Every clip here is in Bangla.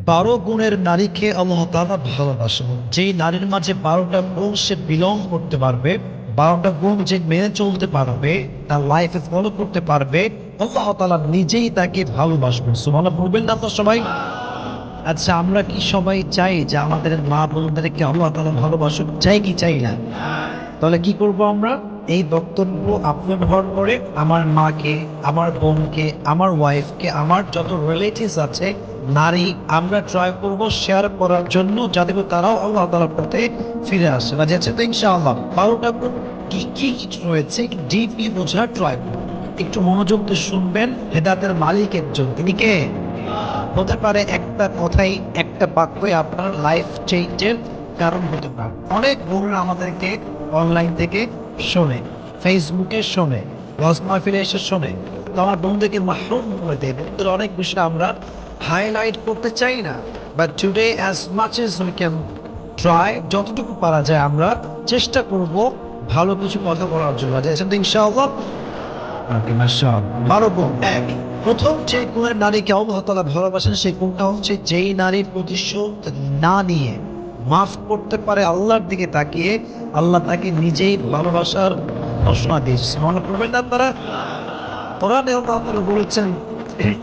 12 গুণের নারীকে আল্লাহ তাআলা ভালোবাসেন। যেই নারীর মাঝে 12টা গুণ সে বিলং করতে পারবে, 12টা গুণ যে মেনে চলতে পারবে, তার লাইফে ফলো করতে পারবে, আল্লাহ তাআলা নিজেই তাকে ভালোবাসবেন। সুবহানাল্লাহ বলবেন না আপনারা সবাই? আচ্ছা, আমরা কি সবাই চাই যে আমাদের মা বোনদেরকে আল্লাহ তাআলা ভালোবাসুক? চাই কি চাই না? তাহলে কি করব আমরা? এই বক্তব্য ব্যবহার করে আমার মাকে, আমার বোনকে, আমার ওয়াইফকে, আমার যত রিলেটিভস আছে নারী, আমরা ট্রাই করব শেয়ার করার জন্য, যাতে করে তারাও আল্লাহ তাআলার পথে ফিরে আসে। রাজি আছেন তো ইনশাআল্লাহ? 12টা গুণ কি কি রয়েছে একটু ডিপলি বোঝার ট্রাই করব। একটু মনোযোগ দিয়ে শুনবেন। হেদায়েতের মালিক একজন, তিনি কে? হতে পারে একটা কথাই, একটা বাক্যই আপনার লাইফ চেঞ্জের কারণ হতে পারে। অনেক বোনরা আমাদেরকে অনলাইন থেকে শোনে, ফেসবুকে শোনে, ওয়াজ মাহফিলে এসে শোনে। তো আমার বন্ধুদেরকে মাহরুম করে দেয়। বন্ধুদের অনেক বিষয় আমরা হাইলাইট করতে চাই না, but today as much as we can try, যতটুকু পারা যায় আমরা চেষ্টা করব ভালো কিছু কথা বলার জন্য। ইনশাআল্লাহ। ওকে, মাশাআল্লাহ। 12 গুণ। ১, প্রথম যে গুণের নারীকে আল্লাহ তাআলা ভালোবাসেন সেই গুণটা হচ্ছে, যেই নারী প্রতিশোধ না নিয়ে মাফ করতে পারে আল্লাহর দিকে তাকিয়ে, আল্লাহ তাকে নিজেই ভালোবাসার ঘোষণা দিয়েছে। সুবহানাল্লাহ পড়বেন না আপনারা? কোরআনে আল্লাহ তাআলা বলেছেন,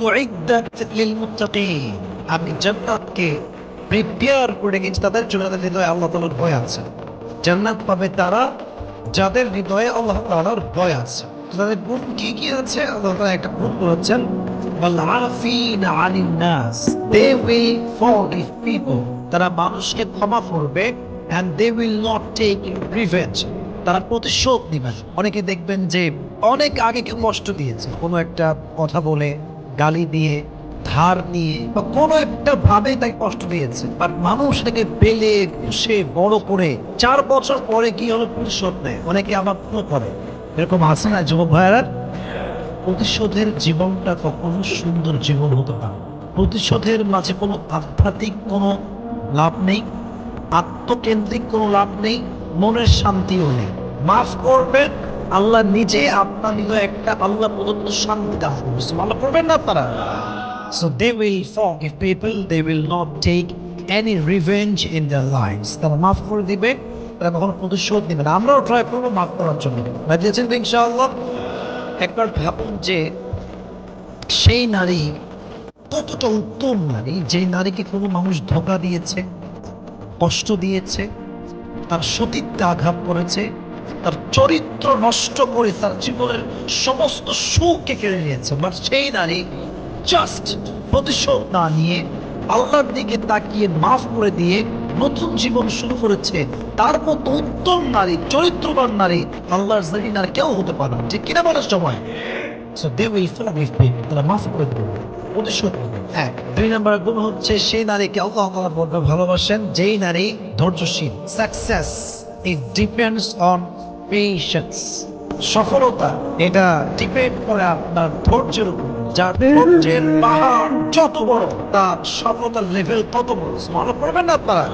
উইদ্দাত লিল মুত্তাকিন, আমি জান্নাতকে প্রিপেয়ার করে রেখেছি তাদের জন্য যাদের হৃদয়ে আল্লাহ তাআলার ভয় আছে। জান্নাত পাবে তারা যাদের হৃদয়ে আল্লাহ তাআলার ভয় আছে। তো তাদের গুণ কি কি আছে? আল্লাহ তাআলা একটা গুণ বলেছেন, ওয়াল আফিনা আনিন নাস, দে উইল ফরগিভ পিপল, তারা মানুষকে ক্ষমা করবে, and they will not take revenge, তারা প্রতিশোধ নেবেন। অনেকে দেখবেন যে অনেক আগে কেউ কষ্ট দিয়েছে, কোনো একটা কথা বলে, গালি দিয়ে, ধার নিয়ে, বা কোনো একটা ভাবে তাকে কষ্ট দিয়েছে, বাট মানুষ তাকে পেলে ঘুষে বড় করে 4 বছর পরে কি হলো, প্রতিশোধ নেয়। অনেকে আবার করে, এরকম আছে না যুবক ভাইয়েরা? প্রতিশোধের জীবনটা কখনো সুন্দর জীবন হতে পারে না। প্রতিশোধের মাঝে কোনো আধ্যাত্মিক কোনো লাভ নেই, আত্মকেন্দ্রিক কোনো লাভ নেই, মনের শান্তিও নেই। মাফ করবেন, আল্লাহ নিজে আপনার হৃদয়ে একটা আল্লাহ প্রদত্ত শান্তি দান করবে। ভালো করবেন না আপনারা? So they will forgive people, they will not take any revenge in their lives. তারা মাফ করে দিবে, তারা কখনো প্রতিশোধ নেবে না। আমরাও ট্রাই করবো মাফ করার জন্য। রাজি আছেন তো ইনশাআল্লাহ? একবার ভাবুন যে সেই নারী কতটা উত্তম নারী, যে নারীকে কোনো মানুষ ধোঁকা দিয়েছে, কষ্ট দিয়েছে, তার সতীত্বে আঘাত করেছে, তার চরিত্র নষ্ট করে তার জীবনের সমস্ত সুখকে কেড়ে নিয়েছে, বাট সেই নারী জাস্ট প্রতিশোধ না নিয়ে আল্লাহর দিকে তাকিয়ে মাফ করে দিয়ে নতুন জীবন শুরু করেছে। তার মতো উত্তম নারী, চরিত্রবান নারী আল্লাহর জমিন আর কেউ হতে পারে না। ঠিক কিনা বলার সময়? So they will forgive people, তারা মাফ করে দেবে, প্রতিশোধ নেবে। ১, ২ নম্বর গুণ হচ্ছে, সেই নারীকে আল্লাহ তাআলা বলবে ভালোবাসেন যেই নারী ধৈর্যশীল। Success it depends on patience. সফলতা এটা ডিপেন্ড করে আপনার ধৈর্যের উপর। যার ধৈর্যের পাহাড় যত বড়, তার সফলতার লেভেল তত বড়। মনে করবেন না আপনারা?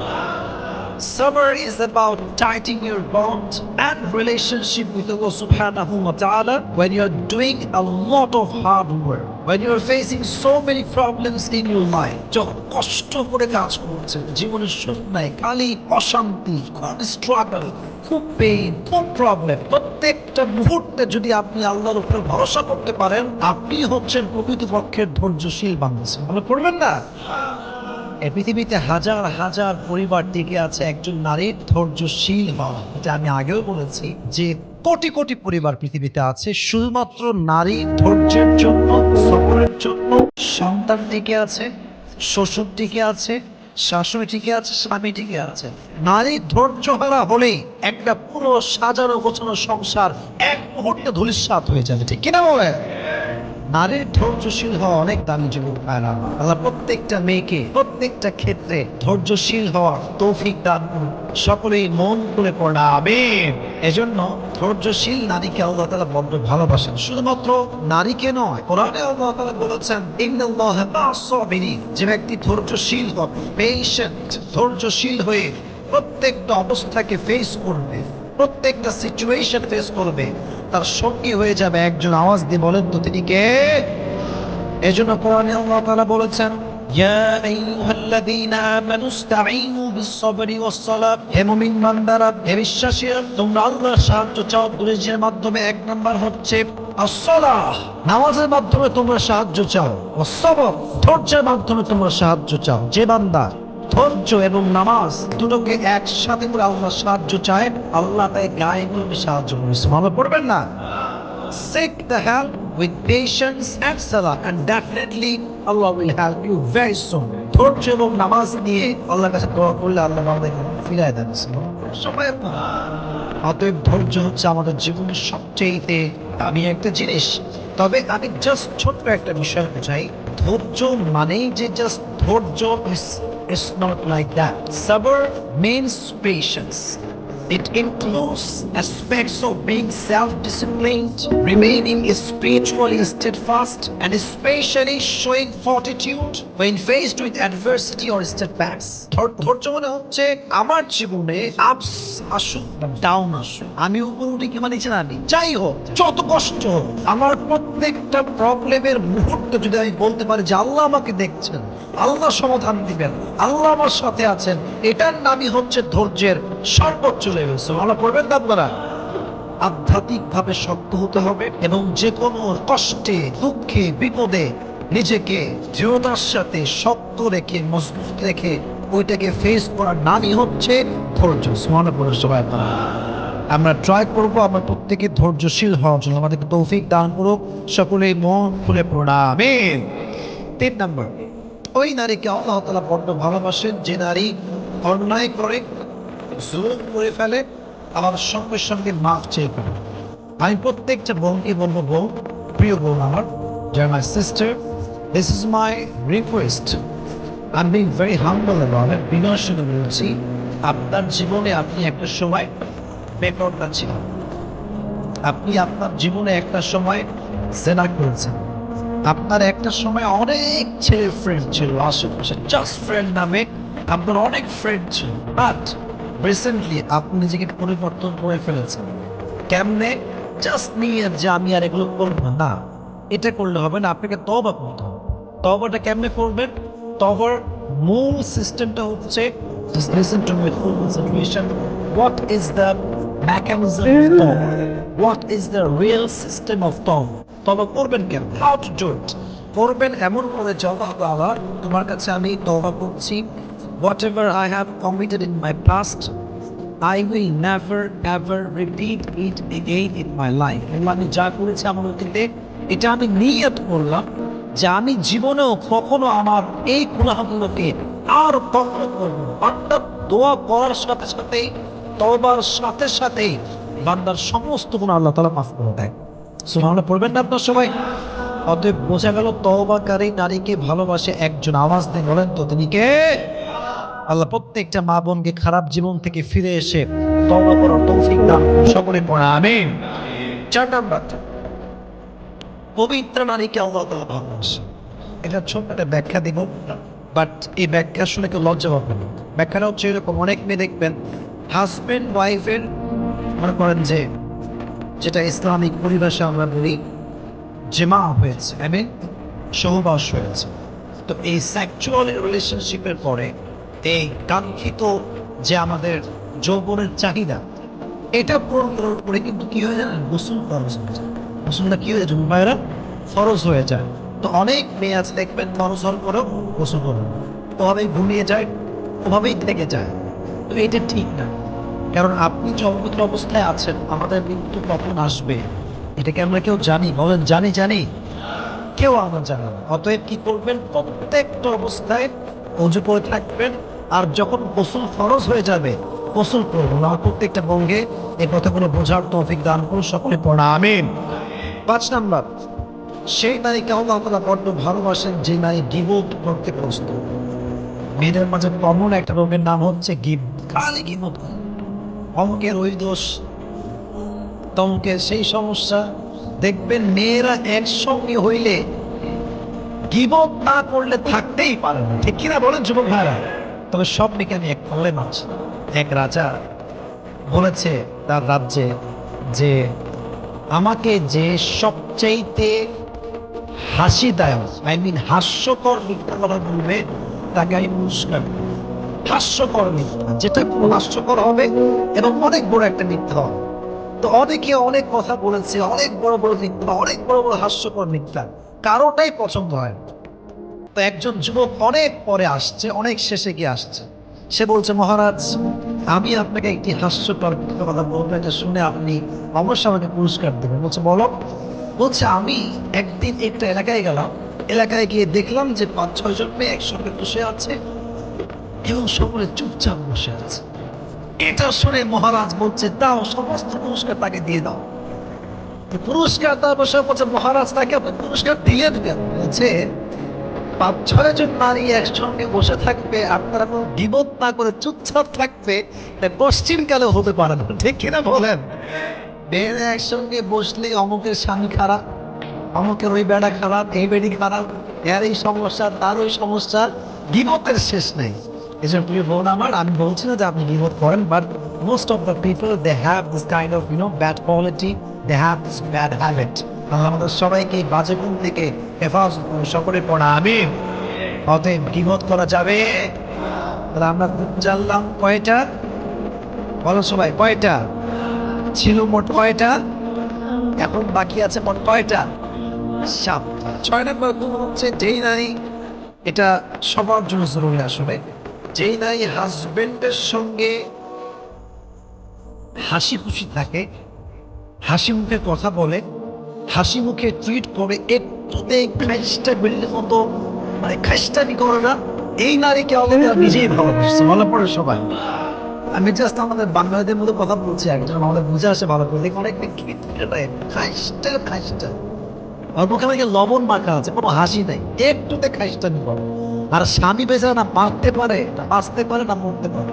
Sabr is about tightening your bond and relationship with Allah subhanahu wa ta'ala when you're doing a lot of hard work, when you're facing so many problems in your life. যখন কষ্ট করে কাজ করছেন, জীবনের সুখ নাই, খালি অশান্তি, খুব স্ট্রাগল, খুব পেইন, খুব প্রবলেম, প্রত্যেকটা মুহূর্তে যদি আপনি আল্লাহর উপর ভরসা করতে পারেন, আপনি হচ্ছেন প্রকৃতপক্ষের ধৈর্যশীল বাংলাদেশ। মনে করবেন না? এই পৃথিবীতে হাজার হাজার পরিবার টিকে আছে একজন নারীর ধৈর্যশীল হওয়া। এটা আমি আগেও বলেছি যে কোটি কোটি পরিবার পৃথিবীতে আছে শুধুমাত্র নারী ধৈর্যের জন্য, সবরের জন্য। সন্তান টিকে আছে, শ্বশুর টিকে আছে, শাশুড়ি টিকে আছে, স্বামী টিকে আছে। নারী ধৈর্য হারা হলেই একটা পুরো সাজানো গোছানো সংসার এক মুহূর্তে ধূলিসাৎ হয়ে যাবে। ঠিক কিনা বলে? নারীর ধৈর্যশীল হওয়া অনেক দামি যুবক ভাইরা। আল্লাহ প্রত্যেকটা মেয়েকে প্রত্যেকটা ক্ষেত্রে ধৈর্যশীল হওয়ার তৌফিক দান করুন। সকলেই মন খুলে পড়া আমিন। এজন্য ধৈর্যশীল নারীকে আল্লাহ তাআলা বড় ভালোবাসেন। শুধুমাত্র নারীকে নয়, কোরআনে আল্লাহ তাআলা বলেছেন, ইন্নাল্লাহা মা'আস সাবিরিন, যে ব্যক্তি ধৈর্যশীল হবে, পেশেন্ট, ধৈর্যশীল হয়ে প্রত্যেকটা অবস্থাকে ফেস করবে, প্রত্যেকটা সিচুয়েশন ফেস করবে, তার সঙ্গী হয়ে যাবে একজন। আওয়াজ দিয়ে বলেন তো তিনি কে? এজন্য কোরআনে আল্লাহ তাআলা বলেছেন, ইয়া আইয়ুহাল্লাযীনা আমানু ইসতাঈনু বিস-সাবরি ওয়াস-সালাত। হে মুমিন বান্দারা, হে বিশ্বাসীরা, তোমরা আল্লাহর সাহায্য চাও ধৈর্যের মাধ্যমে। এক নাম্বার হচ্ছে আস-সালাহ, নামাজের মাধ্যমে তোমরা সাহায্য চাও। ওয়াস-সাবর, ধৈর্যের মাধ্যমে তোমরা সাহায্য চাও। যে বান্দা ধৈর্য এবং নামাজ দুটোকে একসাথে করে আল্লাহ সাহায্য চায়, আল্লাহ তাই গায়ে সাহায্য করবে। সুবহানাল্লাহ পড়বেন না? Seek the help with patience and salah, and definitely Allah will help you very soon. ধৈর্য এবং নামাজ নিয়ে আল্লাহর কাছে দোয়া করলে আল্লাহ আমাদেরকে ফিরায় দেন। সবাই অতএব ধৈর্য হচ্ছে আমাদের জীবনের সবচেয়ে দামি একটা জিনিস। তবে আমি জাস্ট ছোট্ট একটা বিষয় চাই, ধৈর্য মানেই যে জাস্ট ধৈর্য is not like that. Sabr means patience. It includes aspects of being self-disciplined, remaining spiritually steadfast, and especially showing fortitude when faced with adversity or setbacks. ধৈর্য মানে হচ্ছে আমার জীবনে আপস আসুক ডাউন আসুক, আমি উপর উঠে কি মানে জানি, যাই হোক যত কষ্ট হোক, আমার প্রত্যেকটা প্রবলেমের মুহূর্তে যদি আমি বলতে পারি যে আল্লাহ আমাকে দেখছেন, আল্লাহ সমাধান দিবেন, আল্লাহ আমার সাথে আছেন, এটার নামই হচ্ছে ধৈর্যের সর্বোচ্চ লেভেল। সুবহানাল্লাহ পড়বেন না আপনারা? আধ্যাত্মিকভাবে শক্ত হতে হবে এবং যে কোনো কষ্টে, দুঃখে, বিপদে নিজেকে দৃঢ়তার সাথে শক্ত রেখে, মজবুত রেখে ওইটাকে ফেস করার নামই হচ্ছে ধৈর্য। সুবহানাল্লাহ পড়ুন সবাই আপনারা। আমরা ট্রাই করবো আমরা প্রত্যেকে ধৈর্যশীল হওয়ার জন্য। আমাদেরকে তৌফিক দান করুক। সকলেই মন খুলে পড়া আমিন। 3 নাম্বার, ওই নারীকে আল্লাহ তাআলা বড্ড ভালোবাসেন যে নারী অন্যায় করে, জুলুম করে ফেলে, আমার সঙ্গে সঙ্গে মাফ চেয়ে ফেলে। আমি প্রত্যেকটা বোনকে বলবো, বোন, প্রিয় বোন আমার, যারা my sister, this is my request, I am being very humble about it. বিনয়ের সঙ্গে বলছি, আপনার জীবনে আপনি একটা সময় বেপরদা ছিলেন, আপনি আপনার জীবনে একটা সময় জেনা করেছেন, আপনার একটা সময় অনেক ছেলে ফ্রেন্ড ছিল আশেপাশে, জাস্ট ফ্রেন্ড নামে আপনার অনেক ফ্রেন্ড ছিল, বাট রিসেন্টলি আপনি নিজেকে পরিবর্তন করে ফেলেছেন। কেমনে? জাস্ট নিয়ে যে আমি আর এগুলো করবো না, এটা করলে হবে না, আপনাকে তওবা করতে হবে। তওবাটা কেমনে করবেন? তওবার মূল সিস্টেমটা হচ্ছে, just listen to me full concentration. What is the mechanism of tawbah? What is the real system of tawbah? তওবা করবেন কেন? How to do it? করবেন এমন করে, আল্লাহ তোমার কাছে আমি তওবা করছি, whatever I have committed in my past, I will never ever repeat it again in my life. আমি যা করেছি আমার অতীতে, এটা আমি নিয়ত করলাম যে আমি জীবনেও কখনো আমার এই গুনাহগুলোকে আর কখনো করবো না। অর্থাৎ দোয়া করার সাথে সাথেই, তওবার সাথে সাথেই বান্দার সমস্ত গুনাহ আল্লাহ তাআলা মাফ করে দেয়। সুবহানাল্লাহ পড়বেন না আপনার সবাই? অতএব বোঝা গেল তওবাকারী নারীকে ভালোবাসে একজন। আওয়াজ দিয়ে বলেন তো তিনি কে? আল্লাহ প্রত্যেকটা মা বোনকে খারাপ জীবন থেকে ফিরে এসে তওবা করার তৌফিক দান করুন। সকলে পড়া আমিন। 4 নাম্বার, পবিত্র নারীকে আল্লাহ তাআলা ভালোবাসে। এটা ছোট্ট একটা ব্যাখ্যা দিব, বাট এই ব্যাখ্যা শুনে কেউ লজ্জা পাবে না। ব্যাখ্যাটা হচ্ছে এরকম, অনেক মেয়ে দেখবেন হাজবেন্ড ওয়াইফের, মনে করেন যে যেটা ইসলামিক পরিভাষা আমরা বলি জিমা হয়েছে, আই সহবাস হয়েছে। তো এই সেক্সুয়াল রিলেশনশিপের পরে এই কাঙ্ক্ষিত যে আমাদের যৌবনের চাহিদা, এটা পূরণ করার পরে কিন্তু কি হয়ে যায়? গোসল ফরজ হয়ে যায়। গোসলটা কি হয়ে যায় ভাইরা? ফরজ হয়ে যায়। তো অনেক মেয়ে আছে দেখবেন ফরজ হওয়ার পরেও গোসল করে না, ওভাবেই ঘুমিয়ে যায়, ওভাবেই থেকে যায়। তো এটা ঠিক না, কারণ আপনি যৌবনের অবস্থায় আছেন, আমাদের মৃত্যু কখন আসবে এটা কি আমরা কেউ জানি? বলেন জানি? জানি? কেউ আমরা জানি না। অতএব কি করবেন? প্রত্যেকটা অবস্থায় অজু করে থাকবেন, আর যখন গোসল ফরজ হয়ে যাবে গোসল করবেন। আমার প্রত্যেকটা বঙ্গে এই কথাগুলো বোঝার তৌফিক দান করুন। সকলে পড়া আমিন। 5 নাম্বার, সেই নারীকে আল্লাহ তাআলা বড্ড ভালোবাসেন যে নারী গীবত করতে প্রস্তুত। মেয়েদের মাঝে কমন একটা রোগের নাম হচ্ছে খালি গীবত। অমুকের ওই দোষ, তমুকের সেই সমস্যা। দেখবেন মেয়েরা একসঙ্গে হইলে গীবত না করলে থাকতেই পারে না, ঠিক কিনা বলেন যুবক ভাইরা? তবে সব মেয়েকে আমি এক প্রবলেম আছে। এক রাজা বলেছে তার রাজ্যে যে আমাকে যে সবচাইতে হাসিদায়ক হাস্যকর মিথ্যা কথা বলবে তাকে আমি পুরস্কার দেব। হাস্যকর মিথ্যা, যেটা খুব হাস্যকর হবে এবং অনেক বড় একটা মিথ্যা হবে। তো অনেকে অনেক কথা বলেছে, অনেক বড় বড় মিথ্যা, অনেক বড় বড় হাস্যকর মিথ্যা, কারোটাই পছন্দ হয় না। তো একজন যুবক অনেক পরে আসছে, অনেক শেষে গিয়ে আসছে। সে বলছে, মহারাজ, আমি আপনাকে একটি হাস্যকর মিথ্যা কথা বলবো, এটা শুনে আপনি অবশ্যই আমাকে পুরস্কার দেবেন। বলছে, বলো। বলছে, আমি একদিন একটা এলাকায় গেলাম, এলাকায় গিয়ে দেখলাম যে 5-6 জন মেয়ে একসঙ্গে বসে আছে এবং সকলে চুপচাপ বসে আছে। এটা শুনে মহারাজ বলছে, দাও, সমস্ত পুরস্কার তাকে দিয়ে দাও। পুরস্কার তার বসে বলছে, মহারাজ, তাকে আপনি পুরস্কার দিলেন কেন? বলছে, 5-6 জন নারী একসঙ্গে বসে থাকবে, আপনারা কোনো বিপদ না করে চুপচাপ থাকবে, পশ্চিমকালেও হতে পারে না, ঠিক কিনা বলেন? মেয়েরা একসঙ্গে বসলে অমুকের স্বামী খারাপ, অমুকের ওই বেড়া খারাপ, এই বেড়ি খারাপ, এর এই সমস্যা, তার ওই সমস্যা, বিপদের শেষ নেই। এসব প্রিয় বোন আমার, আমি বলছি না যে আপনি বিপদ করেন, but most of the people they have this kind of bad quality, they have this bad habit. আমাদের সবাইকে এই বাজে গুণ থেকে হেফাজত করুন, সকলে পড়া আমিন। অতএব বিপদ করা যাবে। তাহলে আমরা জানলাম কয়টা? বলো সবাই, কয়টা ছিল মোট? কয়টা? এখন বাকি আছে মোট কয়টা? 7টা। 6 নম্বর গুণ হচ্ছে, যেই নারী, এটা সবার জন্য জরুরি আসলে, যেই নারী হাজবেন্ডের সঙ্গে হাসি খুশি থাকে, হাসি মুখে কথা বলে, হাসি মুখে ট্রিট করে, একটুতে খাইস্টা বিল্ডের মতো খাইস্টামি করে না, এই নারীকে আমাদের নিজেই ভালোবাসছে। ভালো পড়ে সবাই। আমি জাস্ট আমাদের বাঙালিদের মধ্যে কথা বলছি, একজন আমাদের বুঝে আসে ভালো করে, দেখুন অনেক খাইস্টা খাইস্টা, আর মুখে আমাকে লবণ মাখা আছে, কোনো হাসি নেই, একটুতে খাইস্টামি করে। আর স্বামী বেচারা না মারতে পারে, না বাঁচতে পারে, না মরতে পারে,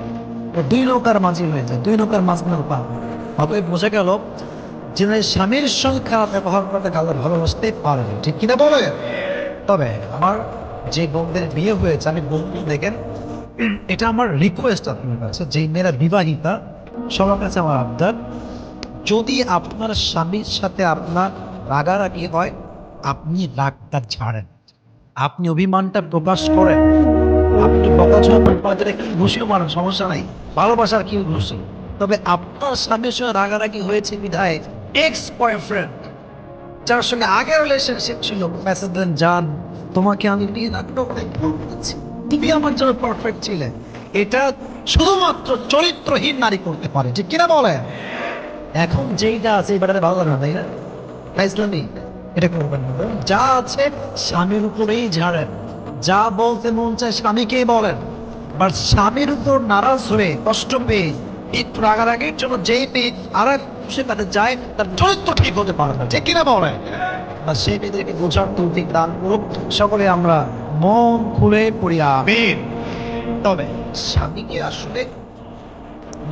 ও 2 নৌকার মাঝি হয়ে যায়, 2 নৌকার মাঝখানে পা। অতএব বোঝা গেল যে স্বামীর সঙ্গে খারাপ ব্যবহার করতে কাউকে ভালোবাসতে পারে না, ঠিক কিনা বলে? তবে আমার যে বোনদের বিয়ে হয়েছে, আমি বন্ধু দেখেন, এটা আমার রিকোয়েস্ট আপনার কাছে, যে মেয়েরা বিবাহিতা, সবার কাছে আমার আবদার, যদি আপনার স্বামীর সাথে আপনার রাগারাগি হয়, আপনি রাগটা ছাড়েন, আপনি অভিমানটা প্রকাশ করেন, আপনি বকাঝকা করে কি ঘুষিও মারেন, সমস্যা নাই, ভালোবাসার কি ঘুষি। তবে আপনার স্বামীর সঙ্গে রাগারাগি হয়েছে বিধায় এক্স বয়ফ্রেন্ড, যার সঙ্গে আগের রিলেশনশিপ ছিল, মেসেজ দেন, জান, তোমাকে আমি বিয়ে রাখবো, তুমি আমার জন্য পারফেক্ট ছিলে। এটা শুধুমাত্র চরিত্রহীন নারী করতে পারে, ঠিক কিনা বলে? এখন যেইটা আছে এই ব্যাটারে ভালো লাগে না, তাই না? তাই ইসলামী এটা করবেন না। যা আছে স্বামীর উপরেই ঝাড়েন, যা বলতে মন চায় স্বামীকেই বলেন। বাট স্বামীর উপর নারাজ হয়ে, কষ্ট পেয়ে, একটু রাগারাগির জন্য যেই মেয়ে আর এক সে তাদের যায়, তার চরিত্র ঠিক হতে পারে না, ঠিক কিনা বলে? বা সেই মেয়েদেরকে বোঝার তৌফিক দান করুক সকলে, আমরা মন খুলে পড়ি আমিন। তবে স্বামীকে আসলে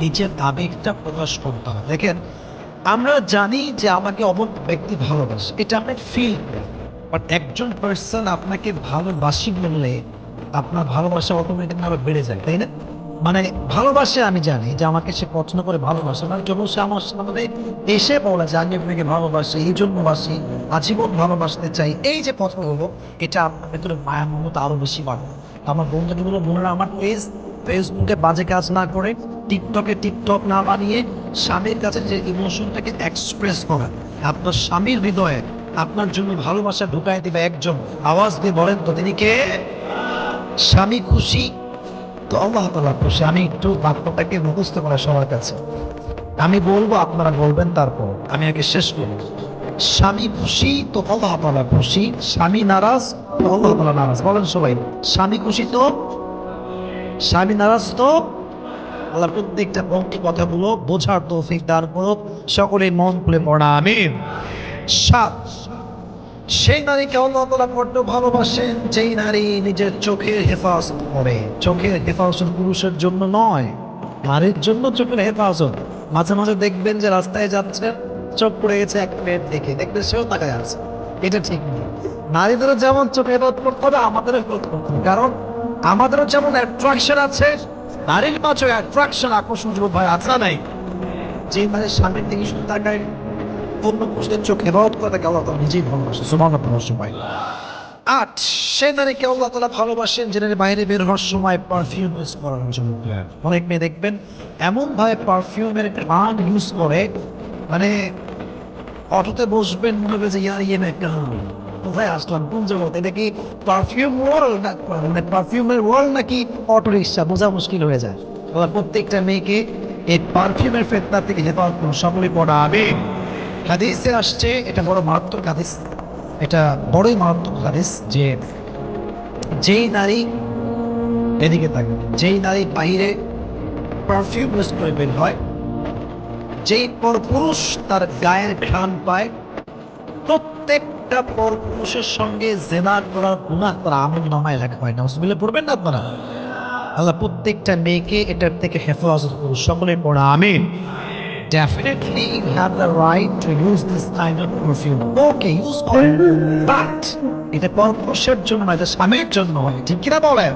নিজের আবেগটা প্রকাশ করতে হবে। দেখেন, আমরা জানি যে আমাকে অমুক ব্যক্তি ভালোবাসে, এটা আমরা ফিল করি, বাট একজন পার্সন আপনাকে ভালোবাসি বললে আপনার ভালোবাসা অটোমেটিক ভাবে বেড়ে যায়, তাই না? ভালোবাসে, আমি জানি যে আমাকে সে পছন্দ করে ভালোবাসে, যখন সে আমার সামনে এসে বলে যে আমি আপনাকে ভালোবাসি, এই জন্য বাসি, আজীবন ভালোবাসতে চাই, এই যে কথাগুলো, এটা আপনার ভেতরে মায়া মমতা আরো বেশি বাড়ে। আমার বন্ধুগুলো বোনেরা, আমার ফেসবুকে বাজে কাজ না করে, টিকটকে টিকটক না বানিয়ে, স্বামীর কাছে যে ইমোশনটাকে এক্সপ্রেস করা, আপনার স্বামীর হৃদয়ে আপনার জন্য ভালোবাসা ঢুকাই দিবে একজন, আওয়াজ দিয়ে বলেন তো তিনি কে? স্বামী খুশি তো আল্লাহ তাআলা খুশি। আমি একটু বাক্যটাকে মুখস্থ করা সবার কাছে, আমি বলবো, আপনারা বলবেন, তারপর আমি আগে শেষ করব। স্বামী খুশি তো আল্লাহ তাআলা খুশি, স্বামী নারাজ তো আল্লাহ তাআলা নারাজ। বলেন সবাই, স্বামী খুশি তো, স্বামী নারাজ তো আল্লাহ। প্রত্যেকটা পঙ্ক্তি কথাগুলো বোঝার তৌফিক দান করুক, সকলে মন খুলে পড়া আমিন। 7, সেই নারীকে আল্লাহ তাআলা বড্ড ভালোবাসেন যেই নারী নিজের চোখের হেফাজত করে। চোখের হেফাজত পুরুষের জন্য নয়, নারীর জন্য চোখের হেফাজত। মাঝে মাঝে দেখবেন যে রাস্তায় যাচ্ছেন, চোখ পড়ে গেছে এক মেয়ের দেখে, দেখবেন সেও তাকায় আছে, এটা ঠিক নেই। নারীদেরও যেমন চোখে হেফাজত করতে হবে, আমাদেরও হেফাজত করতে হবে, কারণ আমাদেরও যেমন অ্যাট্রাকশন আছে, নারীর মাঝে অ্যাট্রাকশন, আকর্ষণ যুবক ভাই আছে না নাই? যে মানে স্বামীর দিকে শুধু তাকায়, অন্য পুরুষদের চোখে হেফাজত করে তাকে আল্লাহ তাআলা নিজেই ভালোবাসে সুবহানাল্লাহ সময়। 8 সে নারীকে আল্লাহ তাআলা ভালোবাসেন যে নারী বাইরে বের হওয়ার সময় পারফিউম ইউজ করার জন্য। অনেক মেয়ে দেখবেন এমন ভাবে পারফিউমের ঘ্রাণ ইউজ করে, মানে অটোতে বসবেন মনে হবে যে ইয়ে না কোথায় আসলাম, কোন জগৎ, এটা কি পারফিউম ওয়ার্ল্ড, মানে পারফিউমের ওয়ার্ল্ড নাকি অটো রিক্সা, বোঝা মুশকিল হয়ে যায়। আল্লাহ প্রত্যেকটা মেয়েকে এই পারফিউমের ফিতনা থেকে হেফাজত করুন, সকলে পড়া আমিন। হাদিসে আসছে, এটা বড় মারাত্মক হাদিস, এটা বড়ই মারাত্মক হাদিস, যে যেই নারী, এদিকে থাকে, যেই নারী বাইরে পারফিউম ইউজ করে বের হয়, যেই পরপুরুষ তার গায়ের ঘ্রাণ পায়, প্রত্যেকটা পরপুরুষের সঙ্গে জেনা করার গুনাহ তার আমলনামায় লেখা হয় না। নাউজুবিল্লাহ পড়বেন না আপনারা? আল্লাহ প্রত্যেকটা মেয়েকে এটার থেকে হেফাজত করুন, সকলে পড়া আমিন। Definitely you have the right to use this kind of perfume. Okay, use it. But এটা পরপুরুষের জন্য নয়, এটা স্বামীর জন্য হয়, ঠিক কিনা বলেন?